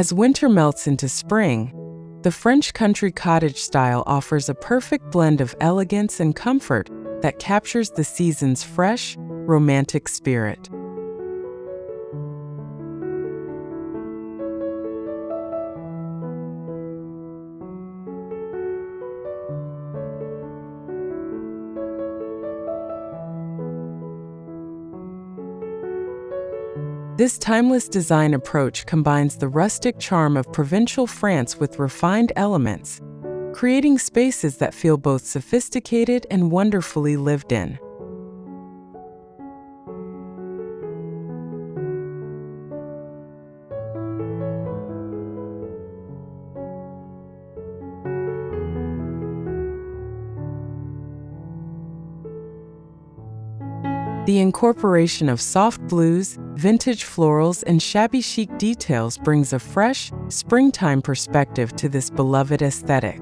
As winter melts into spring, the French country cottage style offers a perfect blend of elegance and comfort that captures the season's fresh, romantic spirit. This timeless design approach combines the rustic charm of provincial France with refined elements, creating spaces that feel both sophisticated and wonderfully lived in. The incorporation of soft blues, vintage florals, and shabby chic details brings a fresh, springtime perspective to this beloved aesthetic.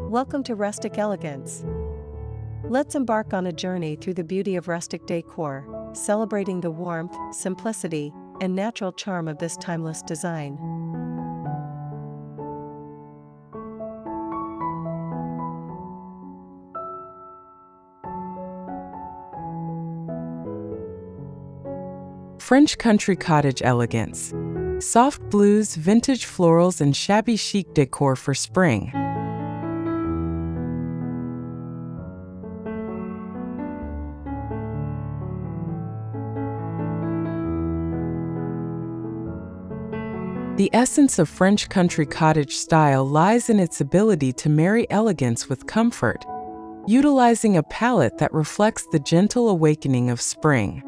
Welcome to Rustic Elegance. Let's embark on a journey through the beauty of rustic decor, celebrating the warmth, simplicity, and natural charm of this timeless design. French Country Cottage Elegance. Soft blues, vintage florals, and shabby chic decor for spring. The essence of French country cottage style lies in its ability to marry elegance with comfort, utilizing a palette that reflects the gentle awakening of spring.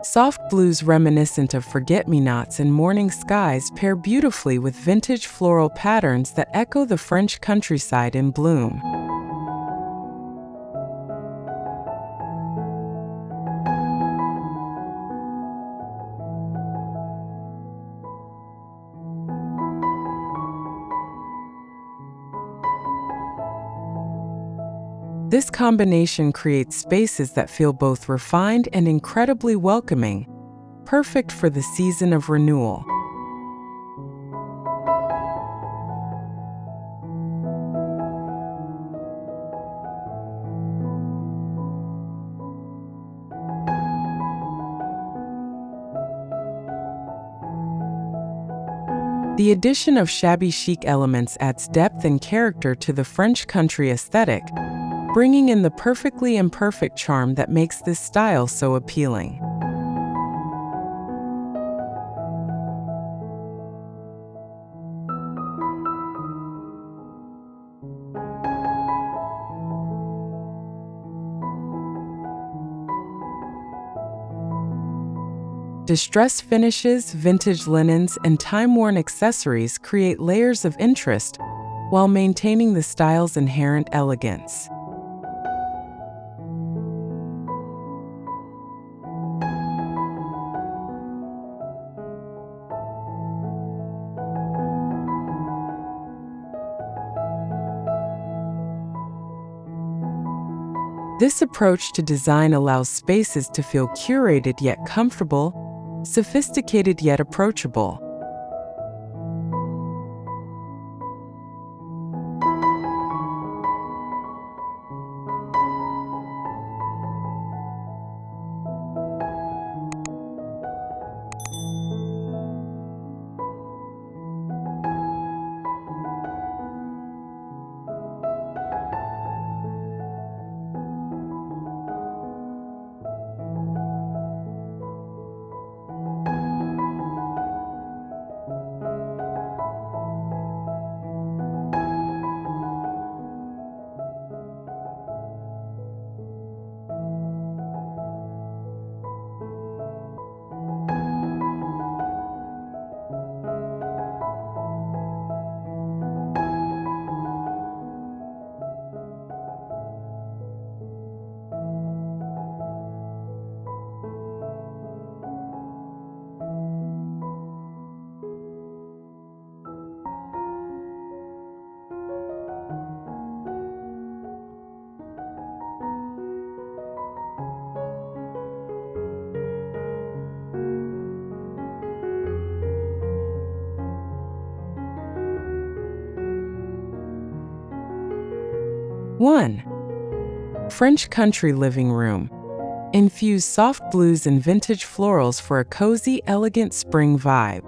Soft blues reminiscent of forget-me-nots and morning skies pair beautifully with vintage floral patterns that echo the French countryside in bloom. This combination creates spaces that feel both refined and incredibly welcoming, perfect for the season of renewal. The addition of shabby chic elements adds depth and character to the French country aesthetic, bringing in the perfectly imperfect charm that makes this style so appealing. Distressed finishes, vintage linens, and time-worn accessories create layers of interest while maintaining the style's inherent elegance. This approach to design allows spaces to feel curated yet comfortable, sophisticated yet approachable. 1. French Country Living Room. Infuse soft blues and vintage florals for a cozy, elegant spring vibe.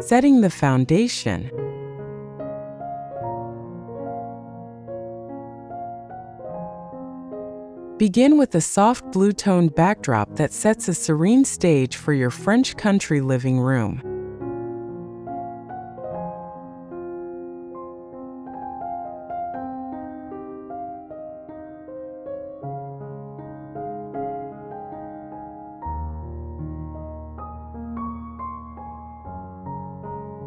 Setting the foundation. Begin with a soft blue-toned backdrop that sets a serene stage for your French country living room.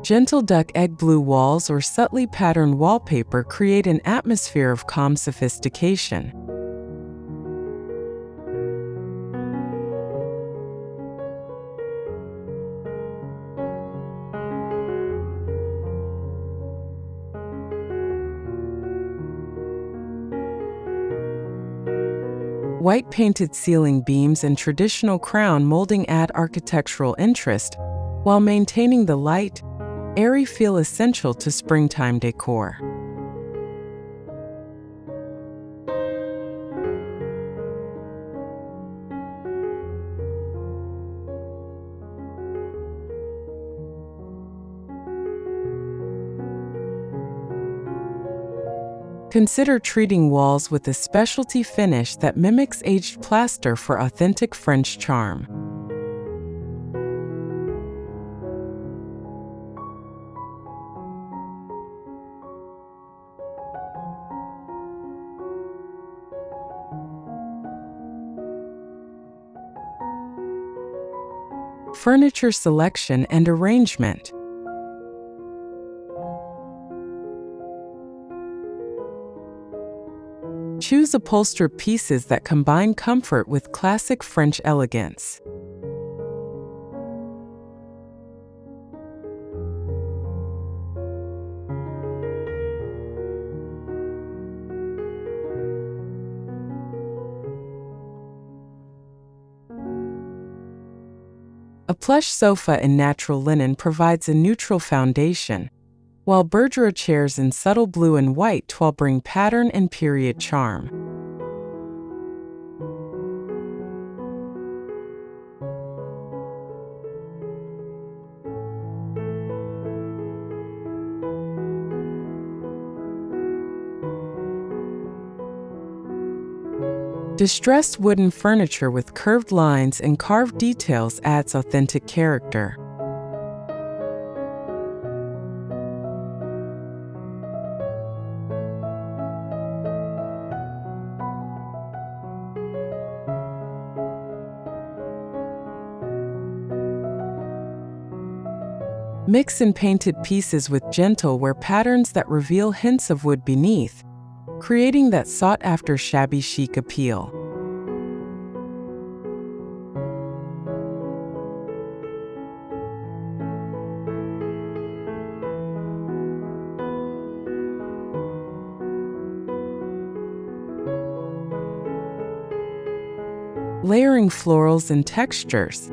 Gentle duck egg blue walls or subtly patterned wallpaper create an atmosphere of calm sophistication. White painted ceiling beams and traditional crown molding add architectural interest, while maintaining the light, airy feel essential to springtime decor. Consider treating walls with a specialty finish that mimics aged plaster for authentic French charm. Furniture selection and arrangement. Choose upholstered pieces that combine comfort with classic French elegance. A plush sofa in natural linen provides a neutral foundation, while Bergera chairs in subtle blue and white bring pattern and period charm. Distressed wooden furniture with curved lines and carved details adds authentic character. Mix in painted pieces with gentle wear patterns that reveal hints of wood beneath, creating that sought-after shabby chic appeal. Layering florals and textures.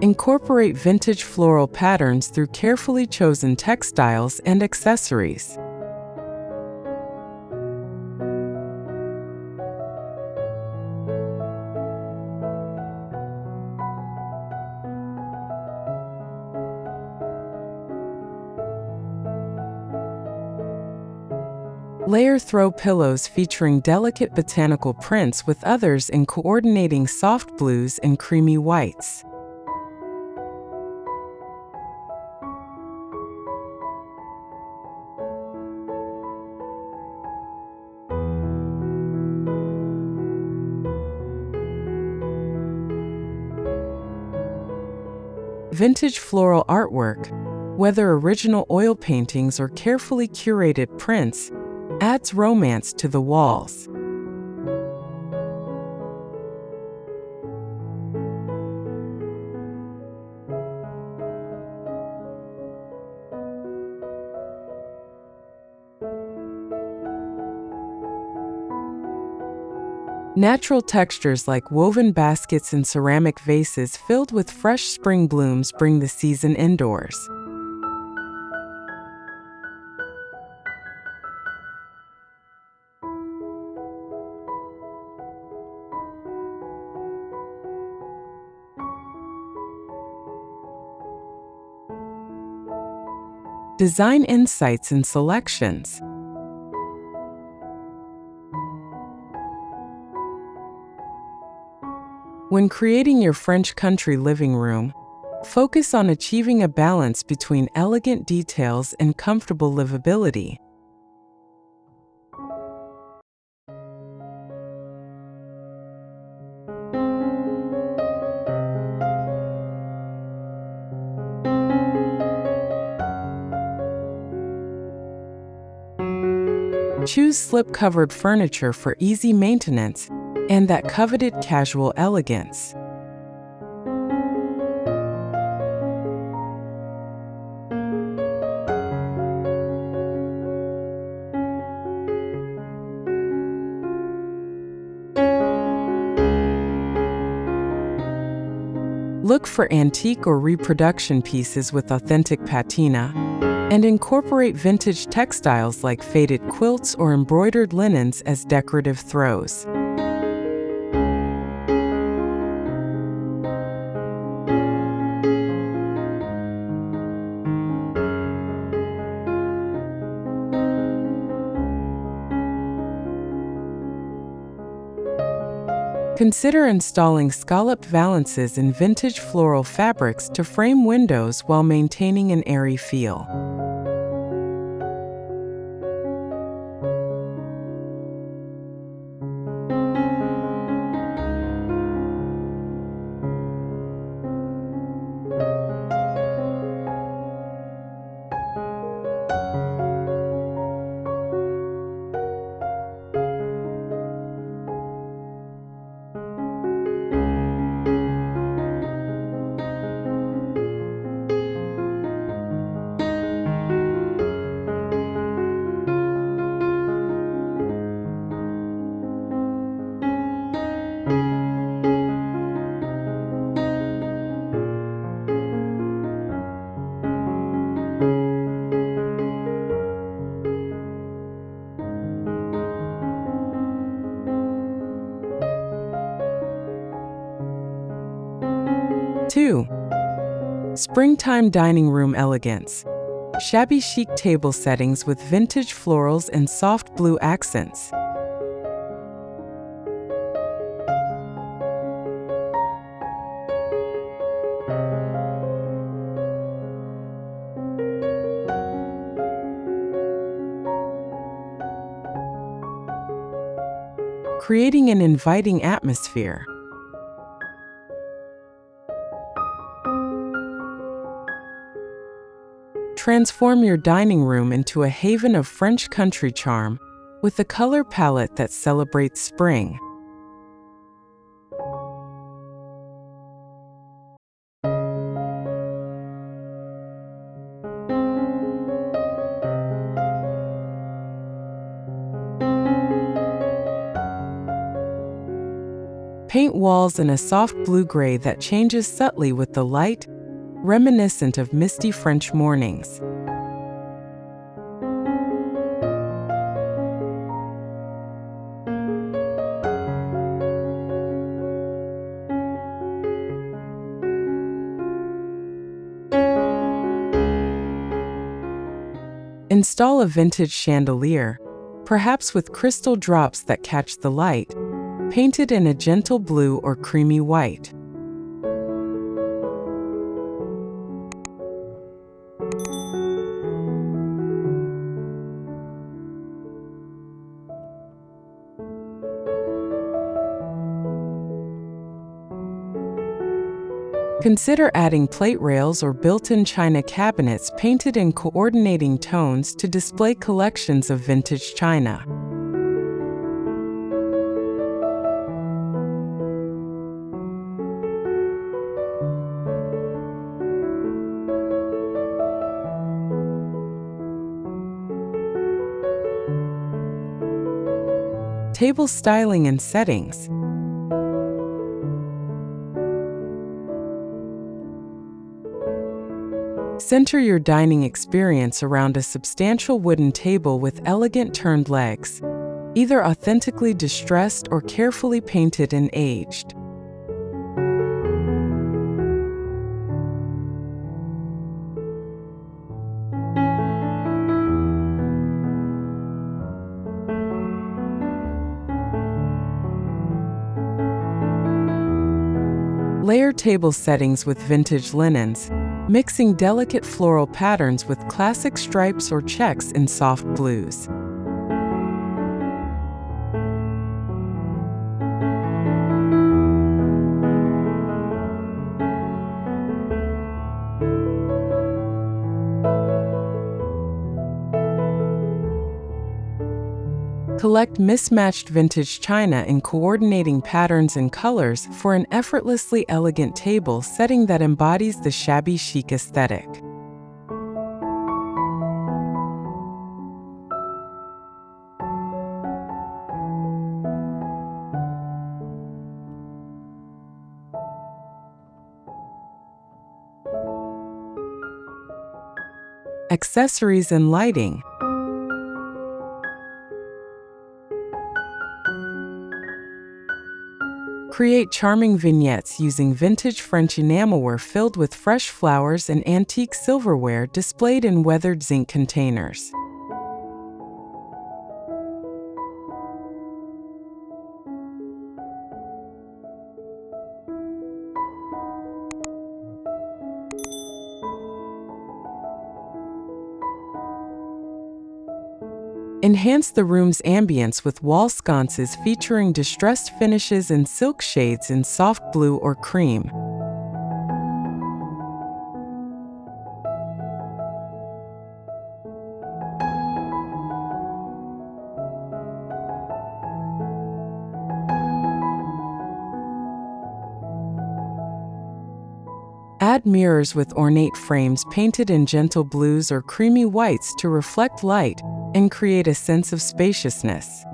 Incorporate vintage floral patterns through carefully chosen textiles and accessories. Layer throw pillows featuring delicate botanical prints with others in coordinating soft blues and creamy whites. Vintage floral artwork, whether original oil paintings or carefully curated prints, adds romance to the walls. Natural textures like woven baskets and ceramic vases filled with fresh spring blooms bring the season indoors. Design insights and selections. When creating your French country living room, focus on achieving a balance between elegant details and comfortable livability. Choose slip-covered furniture for easy maintenance and that coveted casual elegance. Look for antique or reproduction pieces with authentic patina, and incorporate vintage textiles like faded quilts or embroidered linens as decorative throws. Consider installing scalloped valances in vintage floral fabrics to frame windows while maintaining an airy feel. Two, springtime dining room elegance. Shabby chic table settings with vintage florals and soft blue accents. Creating an inviting atmosphere. Transform your dining room into a haven of French country charm with a color palette that celebrates spring. Paint walls in a soft blue-gray that changes subtly with the light, reminiscent of misty French mornings. Install a vintage chandelier, perhaps with crystal drops that catch the light, painted in a gentle blue or creamy white. Consider adding plate rails or built-in china cabinets painted in coordinating tones to display collections of vintage china. Table styling and settings. Center your dining experience around a substantial wooden table with elegant turned legs, either authentically distressed or carefully painted and aged. Layer table settings with vintage linens, mixing delicate floral patterns with classic stripes or checks in soft blues. Collect mismatched vintage china in coordinating patterns and colors for an effortlessly elegant table setting that embodies the shabby chic aesthetic. Accessories and lighting. Create charming vignettes using vintage French enamelware filled with fresh flowers and antique silverware displayed in weathered zinc containers. Enhance the room's ambience with wall sconces featuring distressed finishes and silk shades in soft blue or cream. Add mirrors with ornate frames painted in gentle blues or creamy whites to reflect light and create a sense of spaciousness.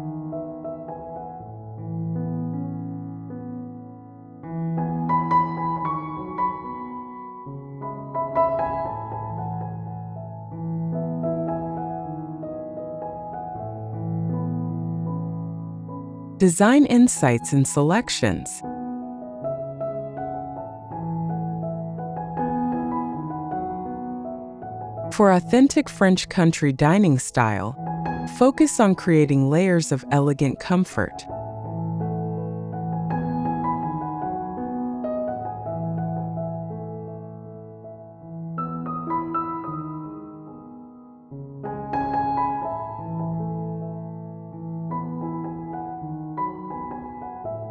Design insights and selections. For authentic French country dining style, focus on creating layers of elegant comfort.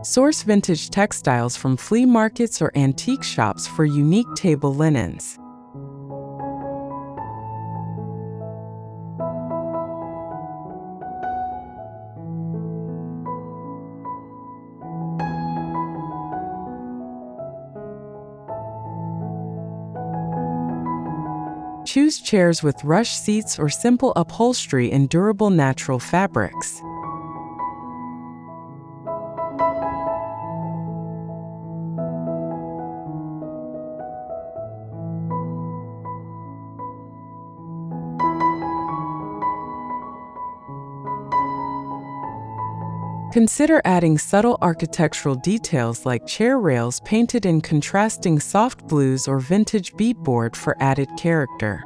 Source vintage textiles from flea markets or antique shops for unique table linens. Choose chairs with rush seats or simple upholstery in durable natural fabrics. Consider adding subtle architectural details like chair rails painted in contrasting soft blues or vintage beadboard for added character.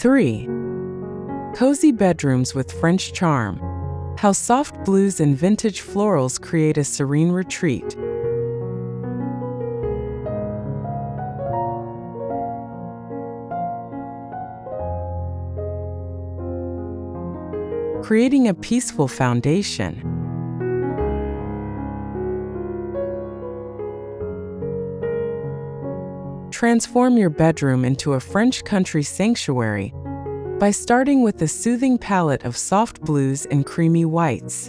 3. Cozy bedrooms with French charm. How soft blues and vintage florals create a serene retreat. Creating a peaceful foundation. Transform your bedroom into a French country sanctuary by starting with a soothing palette of soft blues and creamy whites.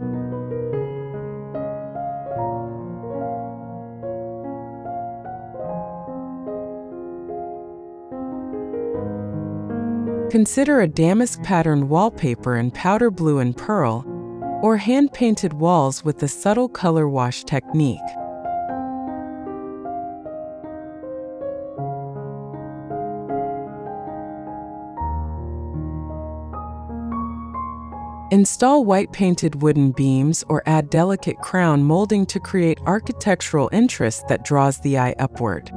Consider a damask patterned wallpaper in powder blue and pearl, or hand-painted walls with a subtle color wash technique. Install white painted wooden beams or add delicate crown molding to create architectural interest that draws the eye upward.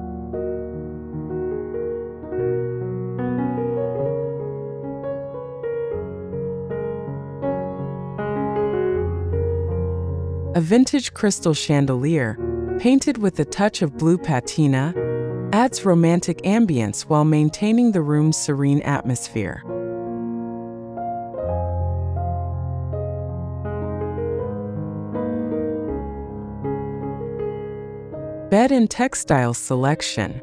A vintage crystal chandelier, painted with a touch of blue patina, adds romantic ambience while maintaining the room's serene atmosphere. Bed and textile selection.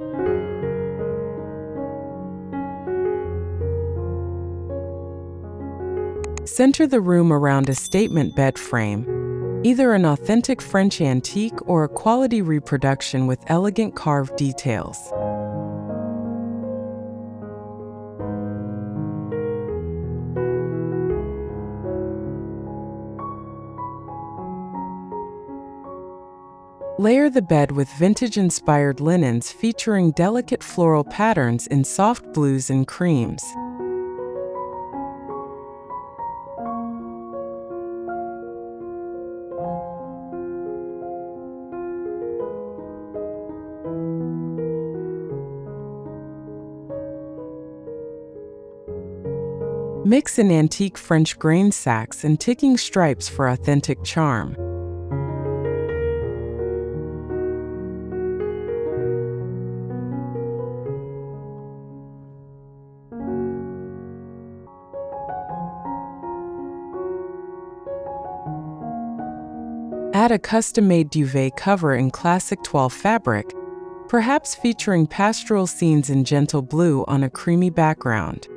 Center the room around a statement bed frame, either an authentic French antique or a quality reproduction with elegant carved details. Layer the bed with vintage-inspired linens featuring delicate floral patterns in soft blues and creams. Mix in antique French grain sacks and ticking stripes for authentic charm. Add a custom-made duvet cover in classic toile fabric, perhaps featuring pastoral scenes in gentle blue on a creamy background.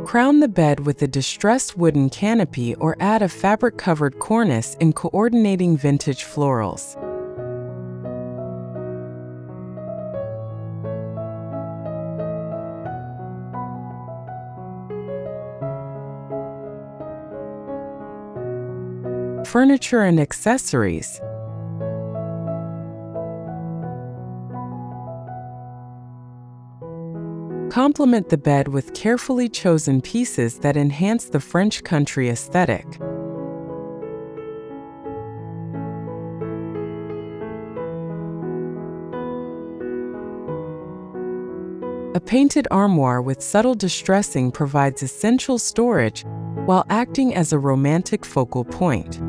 Crown the bed with a distressed wooden canopy or add a fabric-covered cornice in coordinating vintage florals. Furniture and accessories. Complement the bed with carefully chosen pieces that enhance the French country aesthetic. A painted armoire with subtle distressing provides essential storage while acting as a romantic focal point.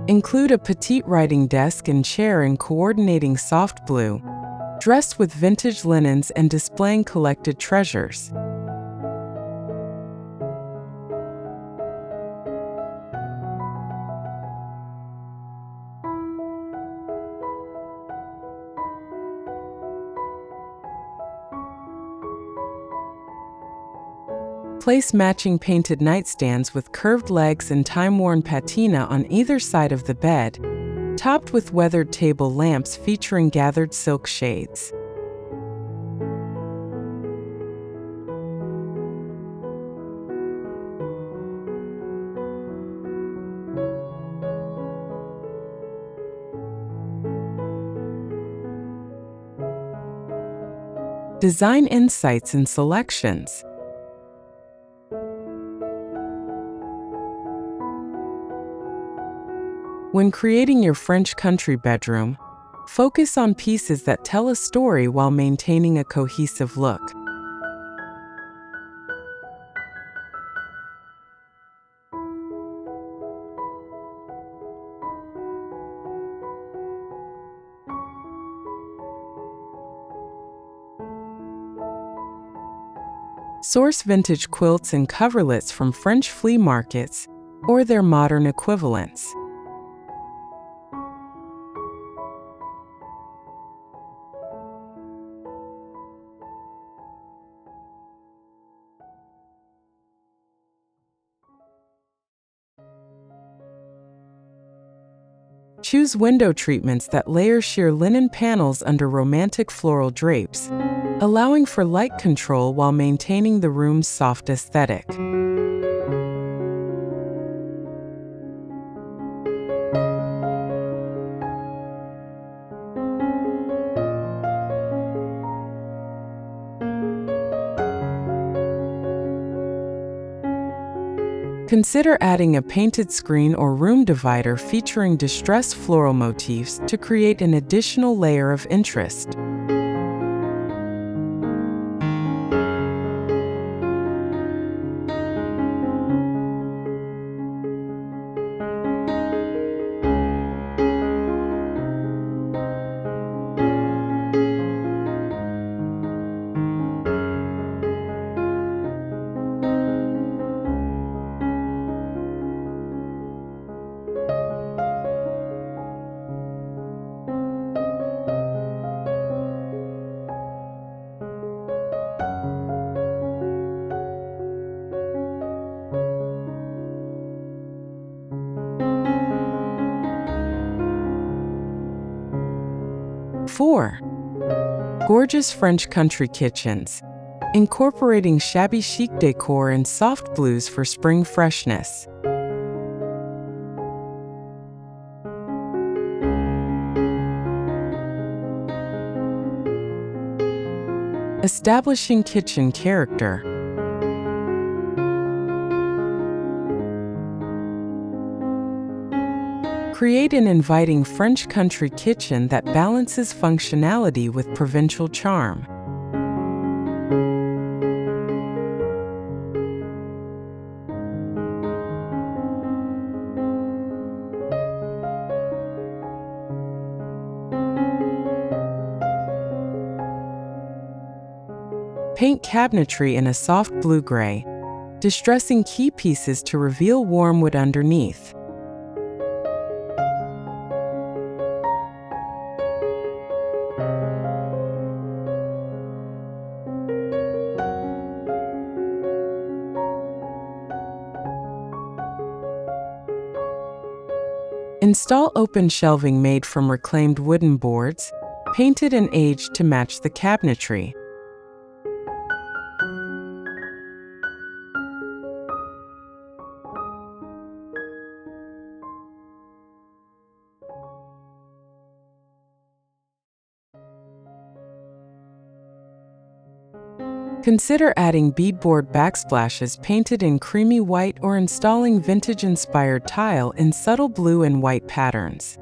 Include a petite writing desk and chair in coordinating soft blue, dressed with vintage linens and displaying collected treasures. Place matching painted nightstands with curved legs and time-worn patina on either side of the bed, topped with weathered table lamps featuring gathered silk shades. Design insights and selections. When creating your French country bedroom, focus on pieces that tell a story while maintaining a cohesive look. Source vintage quilts and coverlets from French flea markets or their modern equivalents. Choose window treatments that layer sheer linen panels under romantic floral drapes, allowing for light control while maintaining the room's soft aesthetic. Consider adding a painted screen or room divider featuring distressed floral motifs to create an additional layer of interest. Four, gorgeous French country kitchens, incorporating shabby chic decor and soft blues for spring freshness. Establishing kitchen character. Create an inviting French country kitchen that balances functionality with provincial charm. Paint cabinetry in a soft blue-gray, distressing key pieces to reveal warm wood underneath. Install open shelving made from reclaimed wooden boards, painted and aged to match the cabinetry. Consider adding beadboard backsplashes painted in creamy white or installing vintage-inspired tile in subtle blue and white patterns.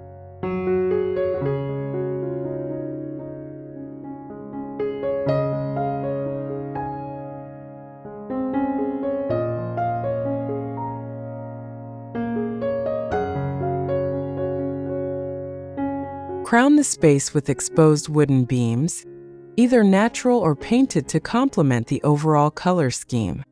Crown the space with exposed wooden beams, either natural or painted to complement the overall color scheme.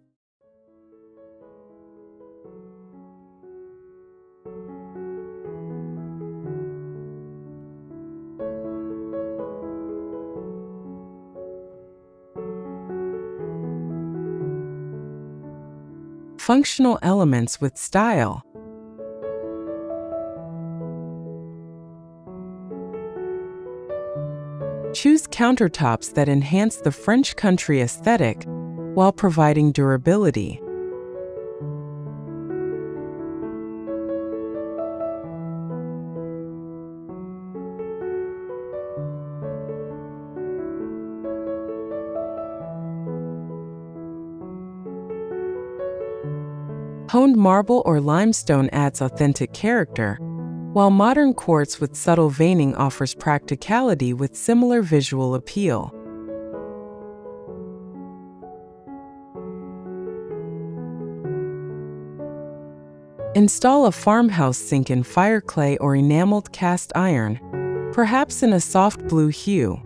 Functional elements with style. Choose countertops that enhance the French country aesthetic while providing durability. Honed marble or limestone adds authentic character, while modern quartz with subtle veining offers practicality with similar visual appeal. Install a farmhouse sink in fire clay or enameled cast iron, perhaps in a soft blue hue.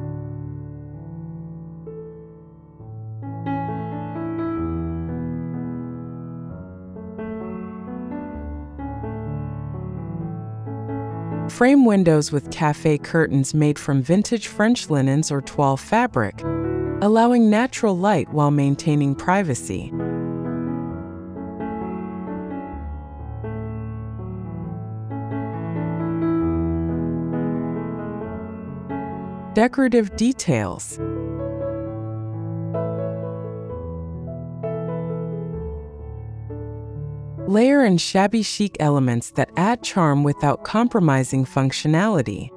Frame windows with café curtains made from vintage French linens or toile fabric, allowing natural light while maintaining privacy. Decorative details. Layer in shabby chic elements that add charm without compromising functionality.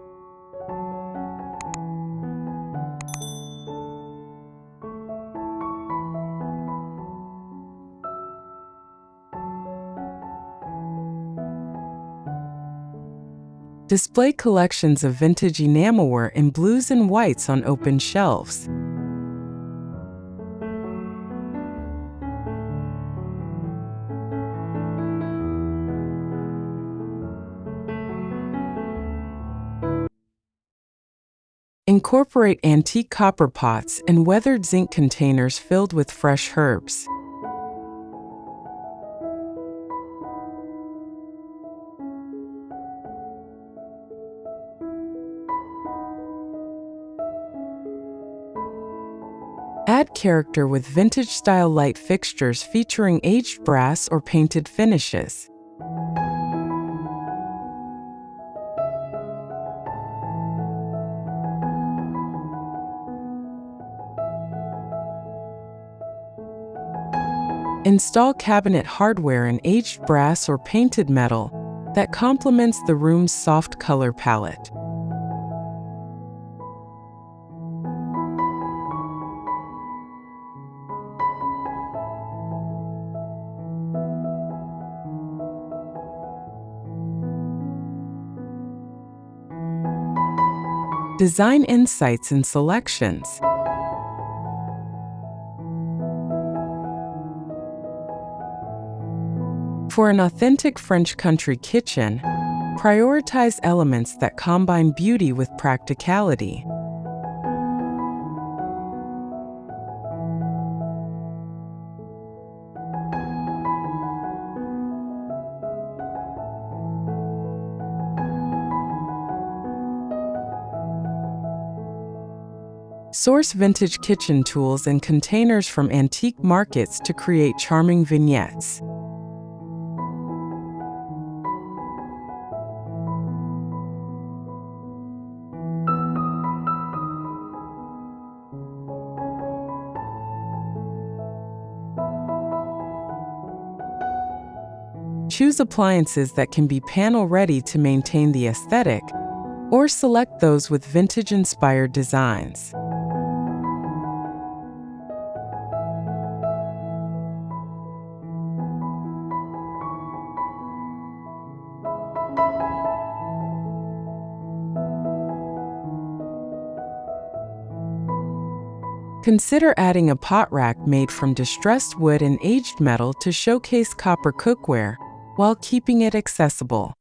Display collections of vintage enamelware in blues and whites on open shelves. Incorporate antique copper pots and weathered zinc containers filled with fresh herbs. Add character with vintage-style light fixtures featuring aged brass or painted finishes. Install cabinet hardware in aged brass or painted metal that complements the room's soft color palette. Design insights and selections. For an authentic French country kitchen, prioritize elements that combine beauty with practicality. Source vintage kitchen tools and containers from antique markets to create charming vignettes. Choose appliances that can be panel-ready to maintain the aesthetic, or select those with vintage-inspired designs. Consider adding a pot rack made from distressed wood and aged metal to showcase copper cookware while keeping it accessible.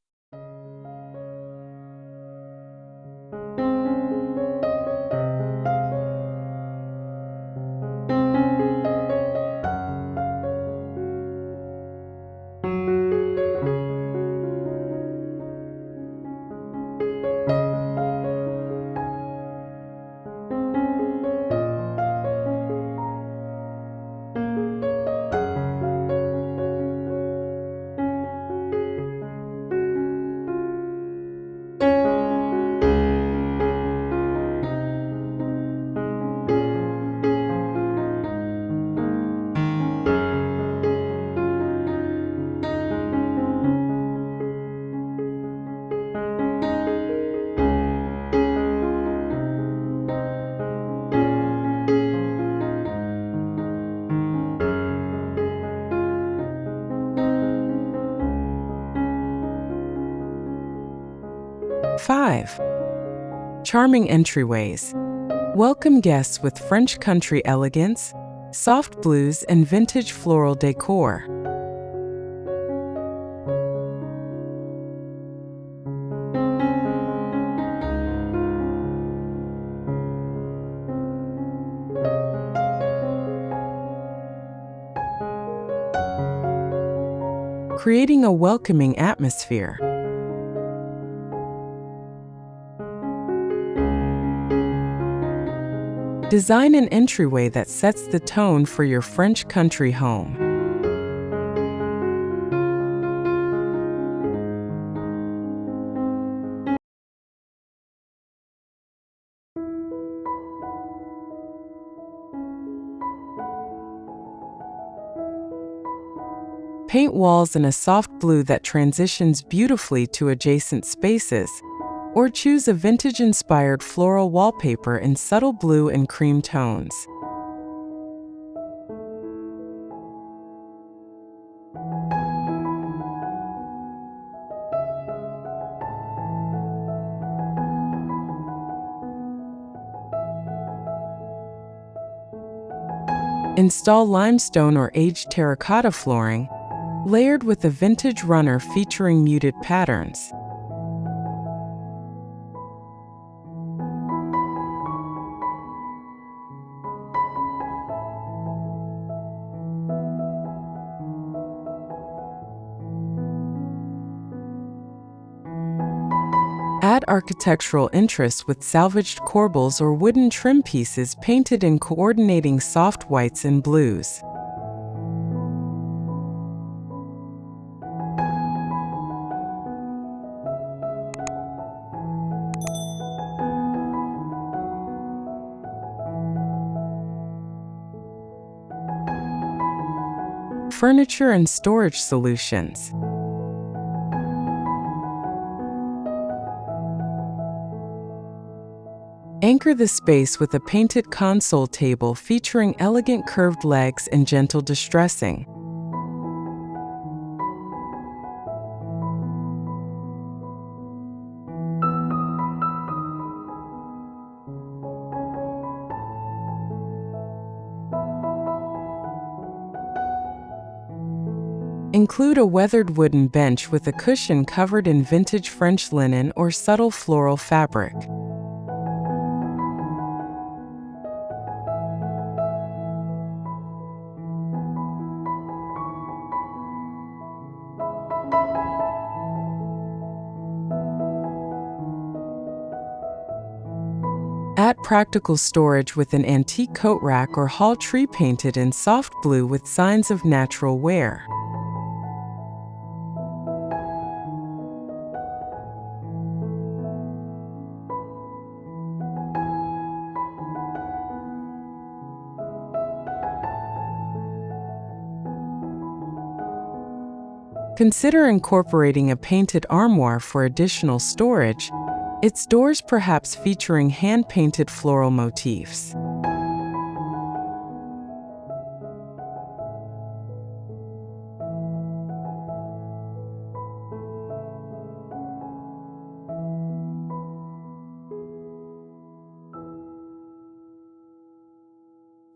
5. Charming entryways. Welcome guests with French country elegance, soft blues, and vintage floral decor. Creating a welcoming atmosphere. Design an entryway that sets the tone for your French country home. Paint walls in a soft blue that transitions beautifully to adjacent spaces, or choose a vintage-inspired floral wallpaper in subtle blue and cream tones. Install limestone or aged terracotta flooring, layered with a vintage runner featuring muted patterns. Add architectural interest with salvaged corbels or wooden trim pieces painted in coordinating soft whites and blues. Furniture and storage solutions. Anchor the space with a painted console table featuring elegant curved legs and gentle distressing. Include a weathered wooden bench with a cushion covered in vintage French linen or subtle floral fabric. Add practical storage with an antique coat rack or hall tree painted in soft blue with signs of natural wear. Consider incorporating a painted armoire for additional storage, its doors perhaps featuring hand-painted floral motifs.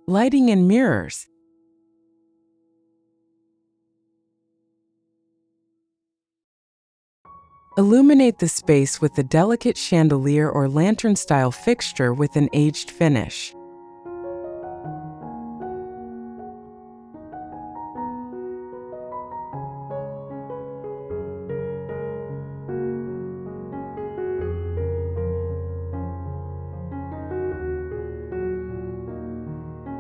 Lighting and mirrors. Illuminate the space with a delicate chandelier or lantern-style fixture with an aged finish.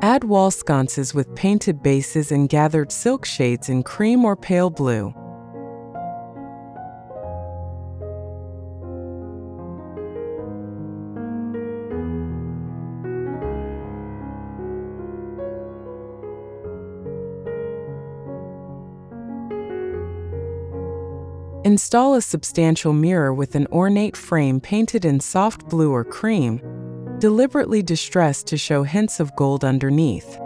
Add wall sconces with painted bases and gathered silk shades in cream or pale blue. Install a substantial mirror with an ornate frame painted in soft blue or cream, deliberately distressed to show hints of gold underneath.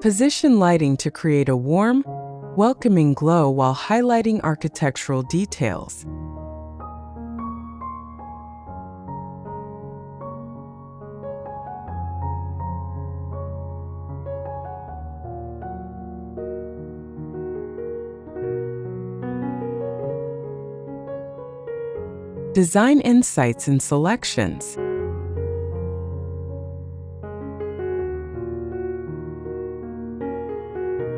Position lighting to create a warm, welcoming glow while highlighting architectural details. Design insights and selections.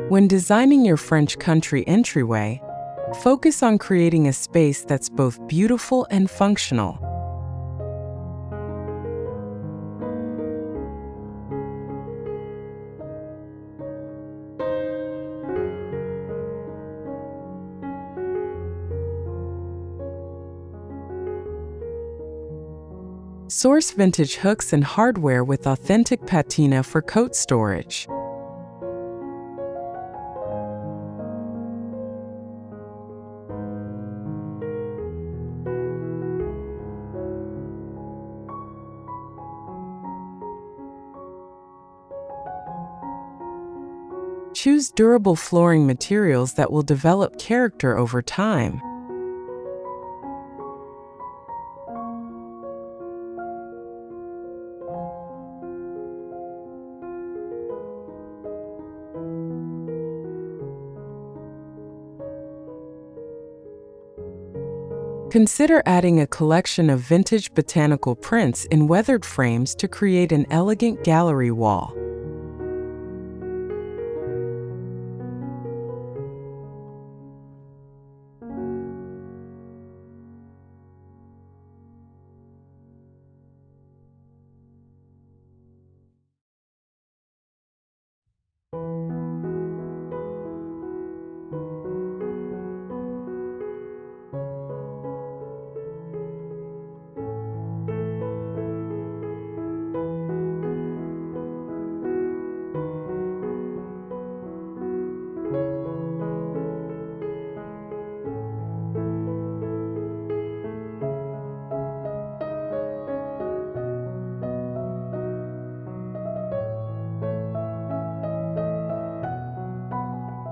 When designing your French country entryway, focus on creating a space that's both beautiful and functional. Source vintage hooks and hardware with authentic patina for coat storage. Choose durable flooring materials that will develop character over time. Consider adding a collection of vintage botanical prints in weathered frames to create an elegant gallery wall.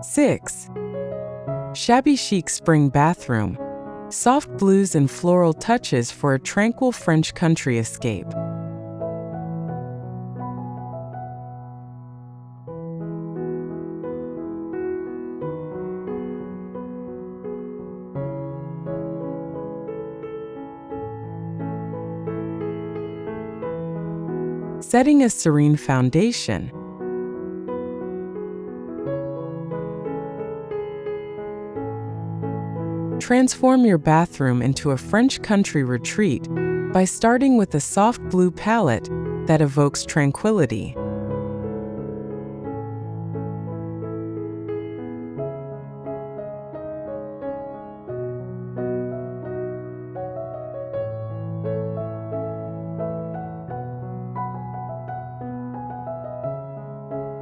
Six. Shabby Chic Spring Bathroom. Soft blues and floral touches for a tranquil French country escape. Setting a serene foundation. Transform your bathroom into a French country retreat by starting with a soft blue palette that evokes tranquility.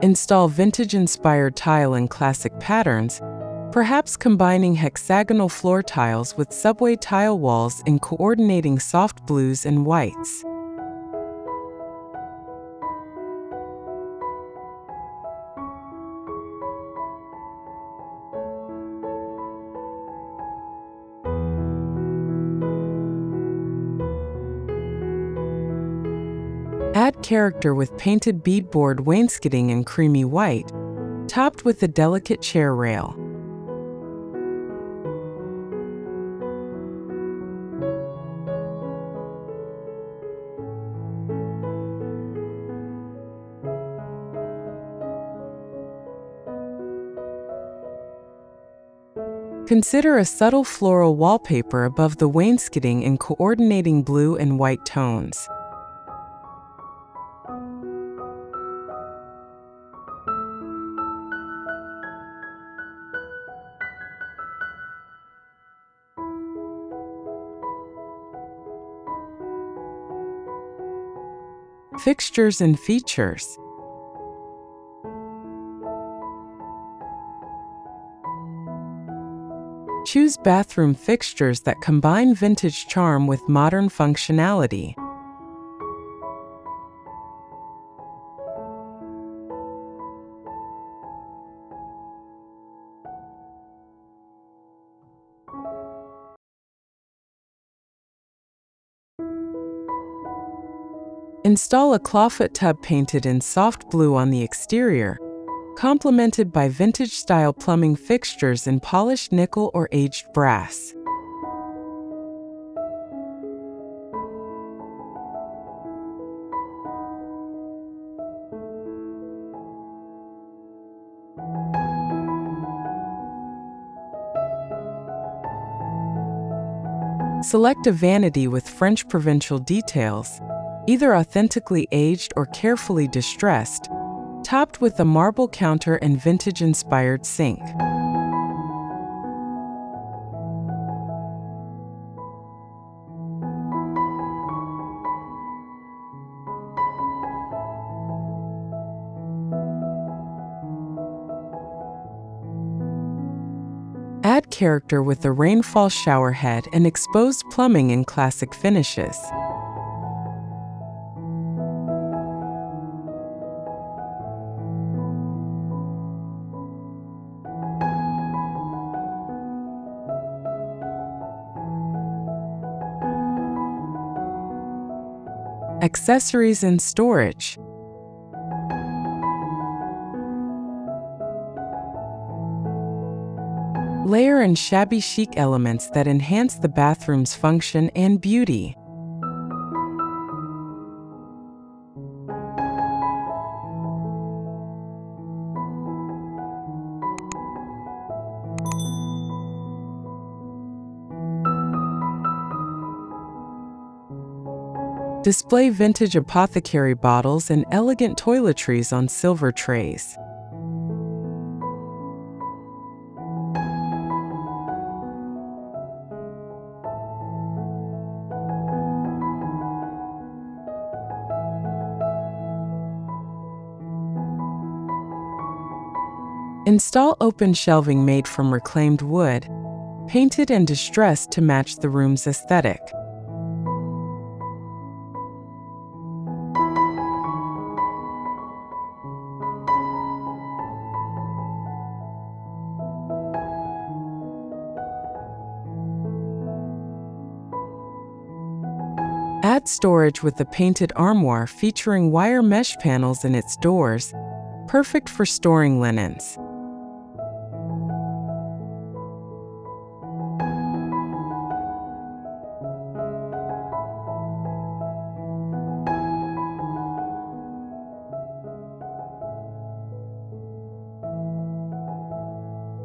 Install vintage-inspired tile in classic patterns, perhaps combining hexagonal floor tiles with subway tile walls and coordinating soft blues and whites. Add character with painted beadboard wainscoting in creamy white, topped with a delicate chair rail. Consider a subtle floral wallpaper above the wainscoting in coordinating blue and white tones. Fixtures and features. Choose bathroom fixtures that combine vintage charm with modern functionality. Install a clawfoot tub painted in soft blue on the exterior, complemented by vintage-style plumbing fixtures in polished nickel or aged brass. Select a vanity with French provincial details, either authentically aged or carefully distressed, topped with a marble counter and vintage-inspired sink. Add character with a rainfall shower head and exposed plumbing in classic finishes. Accessories and storage. Layer in shabby chic elements that enhance the bathroom's function and beauty. Display vintage apothecary bottles and elegant toiletries on silver trays. Install open shelving made from reclaimed wood, painted and distressed to match the room's aesthetic. Add storage with a painted armoire featuring wire mesh panels in its doors, perfect for storing linens.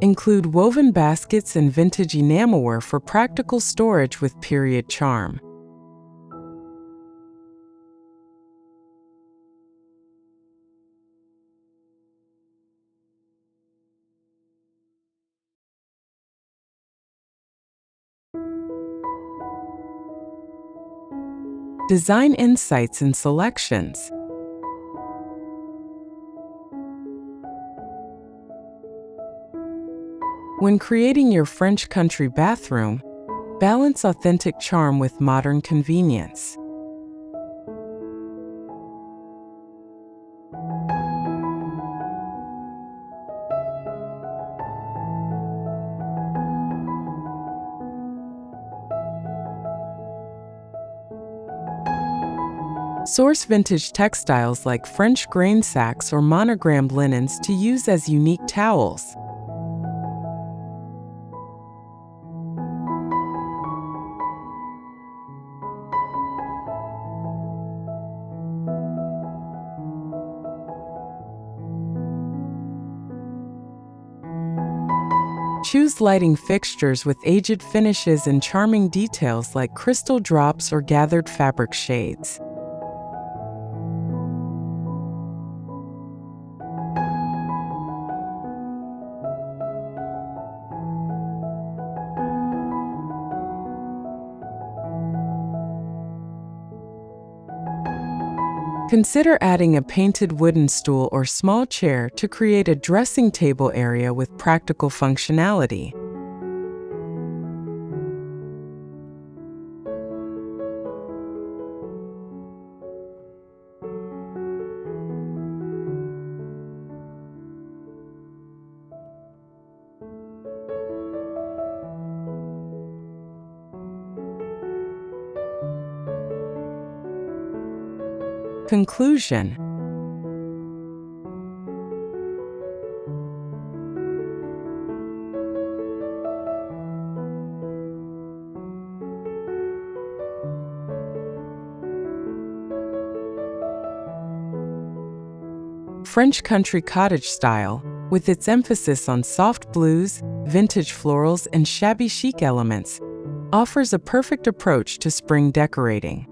Include woven baskets and vintage enamelware for practical storage with period charm. Design insights and selections. When creating your French country bathroom, balance authentic charm with modern convenience. Source vintage textiles like French grain sacks or monogrammed linens to use as unique towels. Choose lighting fixtures with aged finishes and charming details like crystal drops or gathered fabric shades. Consider adding a painted wooden stool or small chair to create a dressing table area with practical functionality. Conclusion. French Country Cottage style, with its emphasis on soft blues, vintage florals, and shabby chic elements, offers a perfect approach to spring decorating.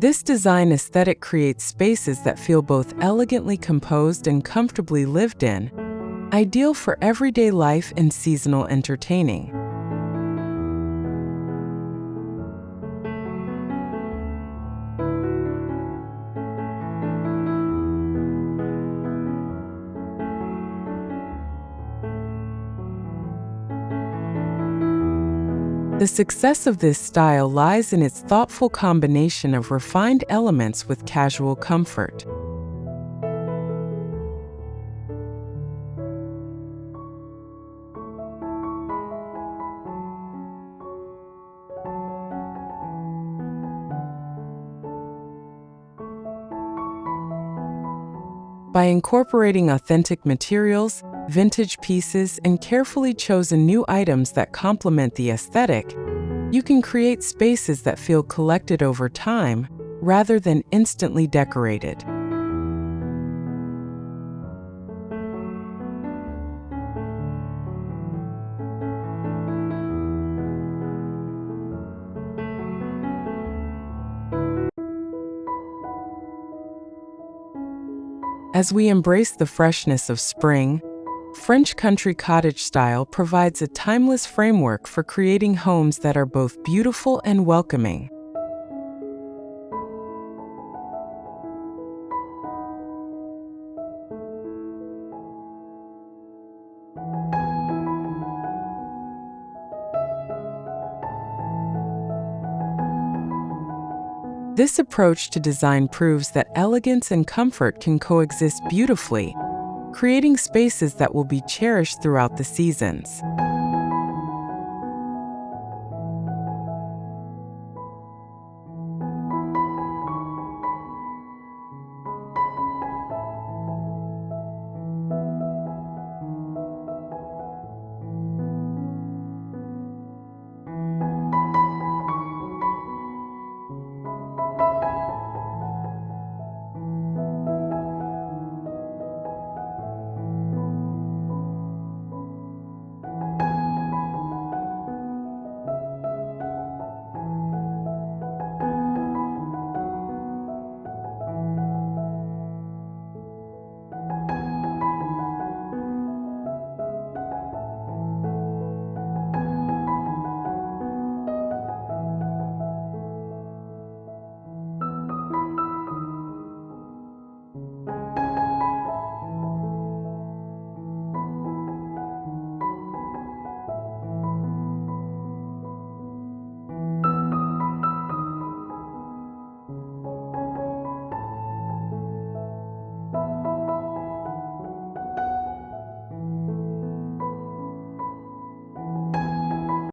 This design aesthetic creates spaces that feel both elegantly composed and comfortably lived in, ideal for everyday life and seasonal entertaining. The success of this style lies in its thoughtful combination of refined elements with casual comfort. By incorporating authentic materials, vintage pieces, and carefully chosen new items that complement the aesthetic, you can create spaces that feel collected over time rather than instantly decorated. As we embrace the freshness of spring, French Country Cottage style provides a timeless framework for creating homes that are both beautiful and welcoming. This approach to design proves that elegance and comfort can coexist beautifully, creating spaces that will be cherished throughout the seasons.